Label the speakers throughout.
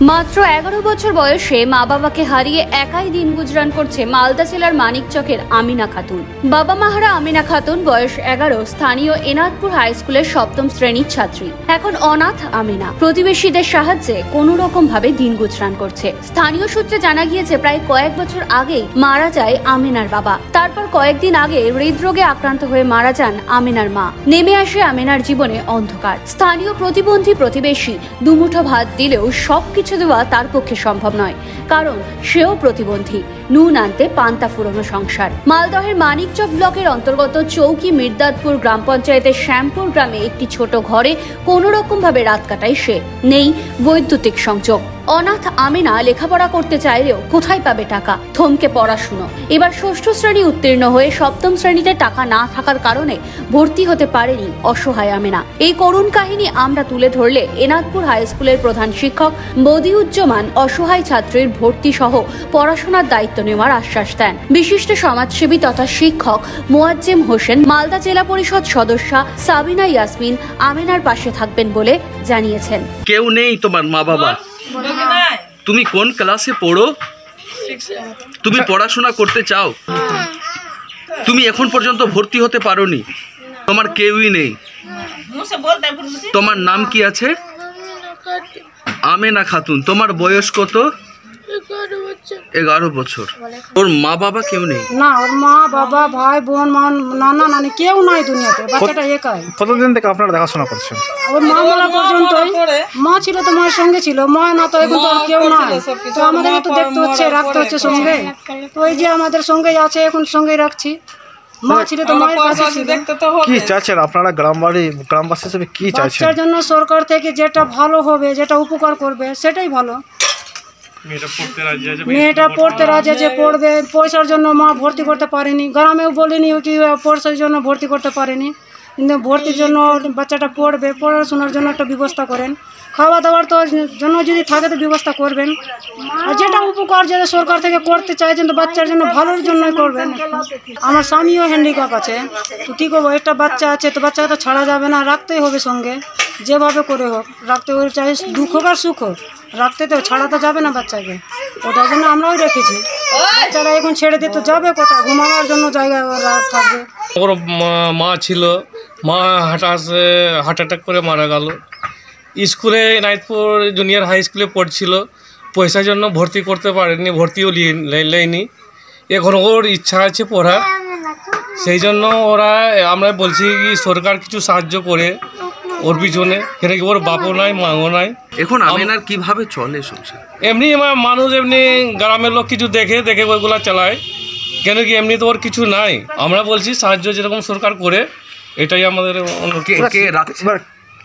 Speaker 1: মাত্র 11 বছর বয়সে মা বাবাকে হারিয়ে একাই দিন গুজরান করছে মালদা জেলার মানিকচকের আমিনা খাতুন। বাবা মাহারা আমিনা খাতুন, বয়স 11, স্থানীয় এনাদপুর হাই স্কুলের 7ম শ্রেণীর ছাত্রী। এখন অনাথ আমিনা প্রতিবেশীদের সাহায্যে কোনো রকম ভাবে দিন গুজরান করছে। স্থানীয় সূত্রে জানা গিয়েছে প্রায় কয়েক বছর আগেই মারা যায় আমিনার বাবা। তারপর কয়েকদিন আগে হৃদরোগে আক্রান্ত হয়ে মারা যান আমিনার মা। নেমে আসে আমিনার জীবনে অন্ধকার। স্থানীয় প্রতিবন্ধী প্রতিবেশী দুমুঠো ভাত দিলেও সবকিছু দেওয়া তার পক্ষে সম্ভব নয়, কারণ সেও প্রতিবন্ধী। নুন আনতে পান্তা ফুরোনো সংসার। মালদহের মানিকচক ব্লকের অন্তর্গত চৌকি মির্দাতপুর গ্রাম পঞ্চায়েতের শ্যামপুর গ্রামে একটি ছোট ঘরে কোনো রকম ভাবে রাত কাটায় সে। নেই বৈদ্যুতিক সংযোগ। অনাথ আমিনা লেখাপড়া করতে চাইলেও কোথায় পাবে টাকা? থমকে পড়াশুনো। এবার 6ষ্ঠ শ্রেণী উত্তীর্ণ হয়ে 7ম শ্রেণীতে টাকা না থাকার কারণে ভর্তি হতে পারেনি অসহায় আমিনা। এই করুণ কাহিনী আমরা তুলে ধরলে এনাদপুর হাই স্কুলের প্রধান শিক্ষক বদিউজ্জামান অসহায় ছাত্রীর ভর্তি সহ পড়াশোনার দায়িত্ব নেওয়ার আশ্বাস দেন। বিশিষ্ট সমাজসেবী তথা শিক্ষক মোয়াজ্জেম হোসেন, মালদা জেলা পরিষদ সদস্যা সাবিনা ইয়াসমিন আমিনার পাশে থাকবেন বলে জানিয়েছেন।
Speaker 2: কেউ নেই তোমার মা বাবা? তুমি কোন ক্লাসে পড়ো? তুমি পড়াশোনা করতে চাও? তুমি এখন পর্যন্ত ভর্তি হতে পারোনি, তোমার কেউই নেই। তোমার নাম কি আছে? আমিনা খাতুন। তোমার বয়স কত? 11 বছর। ওর মা বাবা কেউ নেই?
Speaker 3: না, ওর মা বাবা, ভাই বোন, নানা নানি কেউ নাই দুনিয়াতে। বাচ্চাটা একাই।
Speaker 4: কতদিন থেকে আপনারা দেখাশোনা করছেন?
Speaker 3: ওর মা মারা পর্যন্ত মা ছিল তো মায়ের সঙ্গে ছিল, মা না তো এখন তো আর কেউ নাই। তো আমাদের তো দেখতে হচ্ছে, রাখতে হচ্ছে সঙ্গে। তো ওই যে আমাদের সঙ্গেই আছে, এখন সঙ্গেই রাখছি। মা ছিল তো মায়ের কাছে ছিল।
Speaker 4: কি চাইছেন আপনারা গ্রামবাসী হিসেবে? কি চাইছেন?
Speaker 3: বাচ্চার জন্য সরকার থেকে যেটা ভালো হবে, যেটা উপকার করবে সেটাই ভালো। মেয়েটা পড়তে রাজি আছে, পড়বে। পয়সার জন্য মা ভর্তি করতে পারেনি, গ্রামেও বলিনি কি পয়সার জন্য ভর্তি করতে পারেনি, কিন্তু ভর্তির জন্য বাচ্চাটা পড়বে, পড়াশোনার জন্য একটা ব্যবস্থা করেন। খাওয়া দাওয়ার তো জন্য যদি থাকে তো ব্যবস্থা করবেন। আর যেটা উপকার যেটা সরকার থেকে করতে চাইছেন তো বাচ্চার জন্য ভালোর জন্যই করবেন। আমার স্বামীও হ্যান্ডিক্যাপ আছে, তো কী করবো? একটা বাচ্চা আছে, তো বাচ্চাকে তো ছাড়া যাবে না, রাখতেই হবে সঙ্গে, যেভাবে করে হোক রাখতে হবে। চাই দুঃখ হোক আর সুখ হোক, রাখতে তো ছাড়া তো যাবে না বাচ্চাকে। ওটার জন্য আমরাও রেখেছি। বাচ্চারা এখন ছেড়ে দিতে যাবে কোথায়? ঘুমানোর জন্য জায়গা থাকবে।
Speaker 5: ওর মা ছিল, মা হার্ট অ্যাটাক করে মারা গেল। স্কুলে এনাদপুর জুনিয়র হাই স্কুলে পড়ছিল, পয়সার জন্য ভর্তি করতে পারেনি, ভর্তিও নেয়নি। এখন ওর ইচ্ছা আছে পড়ার, সেই জন্য আমরা বলছি কি সরকার কিছু সাহায্য করে ওর পিছনে। কেন কি ওর বাপও নাই, মাও নাই।
Speaker 2: এখন আমিনার কিভাবে চলে সংসার?
Speaker 5: এমনি মানুষ, এমনি গ্রামের লোক কিছু দেখে ওইগুলা চালায়। কেন কি এমনি তো ওর কিছু নাই। আমরা বলছি সাহায্য যেরকম সরকার করে, এটাই আমাদের।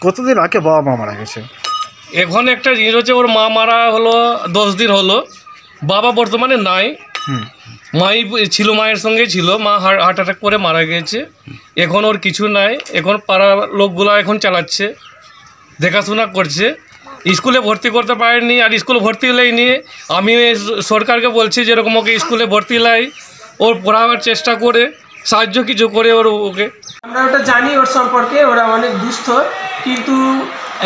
Speaker 4: কতদিন আগে বাবা মা মারা গেছে?
Speaker 5: এখন একটা জিনিস হচ্ছে, ওর মা মারা হলো 10 দিন হলো, বাবা বর্তমানে নাই। মাই ছিল, মায়ের সঙ্গে ছিল, মা হার্ট অ্যাটাক করে মারা গিয়েছে। এখন ওর কিছু নাই। এখন পাড়ার লোকগুলা এখন চালাচ্ছে, দেখাশোনা করছে। স্কুলে ভর্তি করতে পারেনি, আর স্কুলে ভর্তি হলেই নিয়ে আমি সরকারকে বলছি যেরকম ওকে স্কুলে ভর্তি লাই, ওর পড়াবার চেষ্টা করে সাহায্য কিছু করে ওকে।
Speaker 6: আমরা ওটা জানি ওর সম্পর্কে, ওরা অনেক দুস্থ, কিন্তু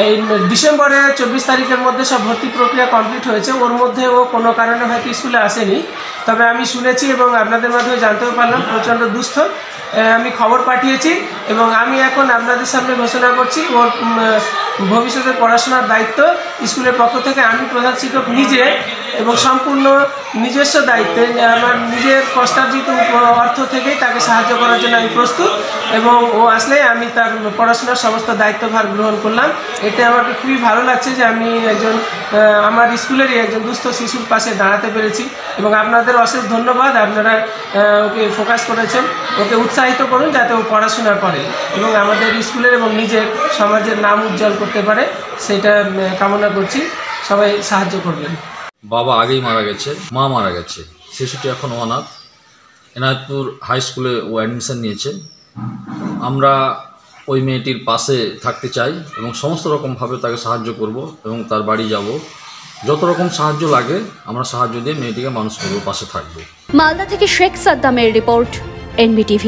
Speaker 6: এই ডিসেম্বরের 24 তারিখের মধ্যে সব ভর্তি প্রক্রিয়া কমপ্লিট হয়েছে। ওর মধ্যে ও কোনো কারণে হয়তো স্কুলে আসেনি, তবে আমি শুনেছি এবং আপনাদের মাধ্যমে জানতেও পারলাম প্রচণ্ড দুস্থ। আমি খবর পাঠিয়েছি এবং আমি এখন আপনাদের সামনে ঘোষণা করছি ওর ভবিষ্যতের পড়াশোনার দায়িত্ব স্কুলের পক্ষ থেকে আমি প্রধান শিক্ষক নিজে এবং সম্পূর্ণ নিজস্ব দায়িত্বে আমার নিজের কষ্টার্জিত অর্থ থেকেই তাকে সাহায্য করার জন্য আমি প্রস্তুত, এবং ও আসলে আমি তার পড়াশোনার সমস্ত দায়িত্বভার গ্রহণ করলাম। এতে আমাকে খুবই ভালো লাগছে যে আমি আমার স্কুলেরই একজন দুস্থ শিশুর পাশে দাঁড়াতে পেরেছি, এবং আপনাদের অশেষ ধন্যবাদ। আপনারা ওকে ফোকাস করেছেন, ওকে উৎসাহিত করুন যাতে ও পড়াশোনা করে এবং আমাদের স্কুলের এবং নিজের সমাজের নাম উজ্জ্বল করতে পারে, সেটা কামনা করছি। সবাই সাহায্য করবেন।
Speaker 7: বাবা আগেই মারা গেছে, মা মারা গেছে, শিশুটি এখন অনাথ। এনাদপুর হাই স্কুলে ও অ্যাডমিশন নিয়েছে। আমরা ওই মেয়েটির পাশে থাকতে চাই এবং সমস্ত রকমভাবে তাকে সাহায্য করব এবং তার বাড়ি যাব। যত রকম সাহায্য লাগে আমরা সাহায্য দিয়ে মেয়েটিকে মানুষ করব, পাশে থাকবো।
Speaker 1: মালদা থেকে শেখ সাদ্দামের রিপোর্ট, NBTV।